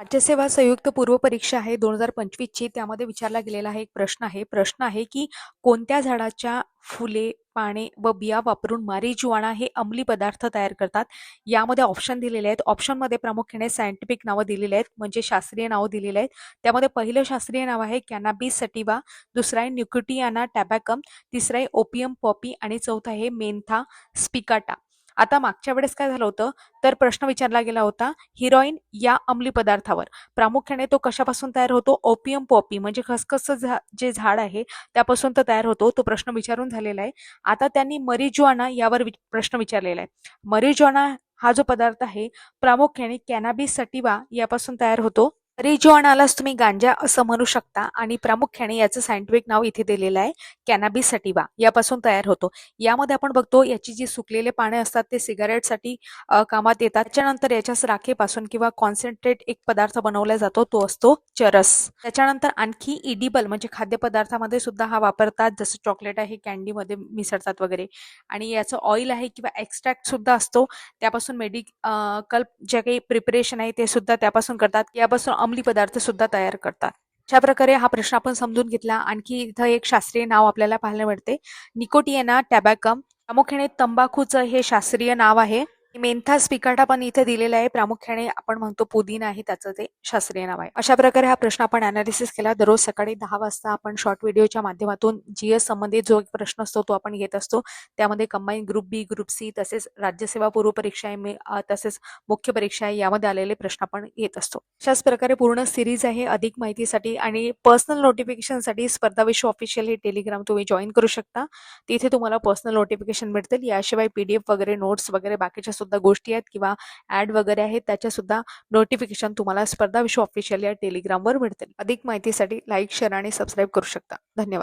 राज्यसेवा संयुक्त पूर्व परीक्षा आहे 2025 ची. त्यामध्ये विचारला गेलेला आहे एक प्रश्न आहे की कोणत्या झाडाच्या फुले, पाने व बिया वापरून मारिजुआना हे अंमली पदार्थ तयार करतात. यामध्ये ऑप्शन दिलेले आहेत. ऑप्शनमध्ये प्रामुख्याने सायंटिफिक नावं दिलेली आहेत, म्हणजे शास्त्रीय नावं दिलेली आहेत. त्यामध्ये पहिलं शास्त्रीय नाव आहे कॅनाबिस सटिवा, दुसरा आहे न्यूक्लिटियाना टॅबॅकम, तिसरा आहे ओपियम पॉपी आणि चौथा आहे मेंथा स्पिकाटा. आता मागच्या वेळेस काय झालं होतं, तर प्रश्न विचारला गेला होता हिरोईन या अंमली पदार्थावर. प्रामुख्याने तो कशापासून तयार होतो? ओपियम पॉपी म्हणजे खसखसचं जे झाड आहे त्यापासून तो तयार होतो. तो प्रश्न विचारून झालेला आहे. आता त्यांनी मरिजुआना यावर प्रश्न विचारलेला आहे. मरिजुआना हा जो पदार्थ आहे प्रामुख्याने कॅनाबिस सटिवा यापासून तयार होतो. मरिजुआनालाच तुम्ही गांजा असं म्हणू शकता आणि प्रामुख्याने याचं सायंटिफिक नाव इथे दिलेलं आहे कॅनाबिस सटिवा. यापासून तयार होतो. यामध्ये आपण बघतो याची जी सुकलेले पाने असतात ते सिगारेटसाठी कामात येतात. त्याच्यानंतर याच्या राखेपासून किंवा कॉन्सन्ट्रेट एक पदार्थ बनवला जातो, तो असतो चरस. त्याच्यानंतर आणखी इडिबल म्हणजे खाद्यपदार्थामध्ये सुद्धा हा वापरतात, जसं चॉकलेट आहे कॅन्डीमध्ये मिसळतात वगैरे. आणि याचं ऑइल आहे किंवा एक्स्ट्रॅक्ट सुद्धा असतो. त्यापासून मेडिकल जे काही प्रिपरेशन आहे ते सुद्धा त्यापासून करतात. यापासून अंमली पदार्थ सुद्धा तयार करतात. अशा प्रकारे हा प्रश्न आपण समजून घेतला. आणखी इथं एक शास्त्रीय नाव आपल्याला पाहायला मिळते, निकोटियाना टॅबॅकम. प्रामुख्याने तंबाखूचं हे शास्त्रीय नाव आहे. मेंथा स्पिकाटा पण इथे दिलेला आहे. प्रामुख्याने आपण म्हणतो पुदिना आहे, त्याचं ते शास्त्रीय नाव आहे. अशा प्रकारे हा प्रश्न आपण अनालिसिस केला. दररोज सकाळी 10 वाजता आपण शॉर्ट व्हिडिओच्या माध्यमातून जीएस संबंधित जो एक प्रश्न असतो तो आपण घेत असतो. त्यामध्ये कंबाईन ग्रुप बी, ग्रुप सी, तसेच राज्यसेवा पूर्व परीक्षा आहे, तसेच मुख्य परीक्षा आहे, यामध्ये आलेले प्रश्न आपण घेत असतो. अशाच प्रकारे पूर्ण सिरीज आहे. अधिक माहितीसाठी आणि पर्सनल नोटिफिकेशनसाठी स्पर्धा विश्व ऑफिशियल हे टेलिग्राम तुम्ही जॉईन करू शकता. तिथे तुम्हाला पर्सनल नोटिफिकेशन मिळतील. याशिवाय पीडीएफ वगैरे, नोट्स वगैरे बाकीच्या सुद्धा गोष्टी आहेत किंवा ऍड वगैरे आहेत, त्याच्या सुद्धा नोटिफिकेशन तुम्हाला स्पर्धा विश्व ऑफिशियल या टेलिग्रामवर मिळतील. अधिक माहितीसाठी लाईक, शेअर आणि सबस्क्राईब करू शकता. धन्यवाद.